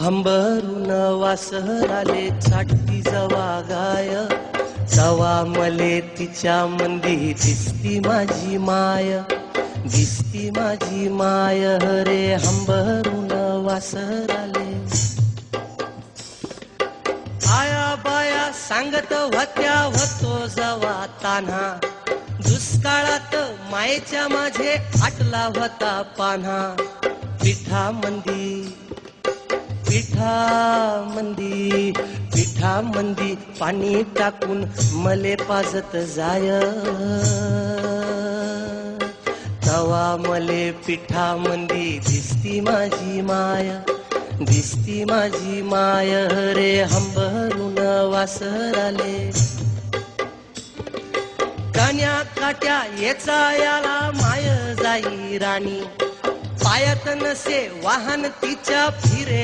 अंबरून वासर आले चाटती जवा गाय, तवा मले तिच्या मंदी दिसती माझी माय, दिसती माझी माय रे. अंबरून वासर आले. आया बाया सांगत होत्या होतो जवा तान्हा, दुष्काळात मायेच्या माझे आटला होता पान्हा. पिठामंदी पिठामंदी पाणी टाकून मले पाजत जाय, तवा मले पिठामंदी दिसती माझी माय, दिसती माझी माय रे. अंबरून वासर आले. कान्या काट्या येचा याला माय जाई राणी, पायात नसे वाहन तिच्या फिरे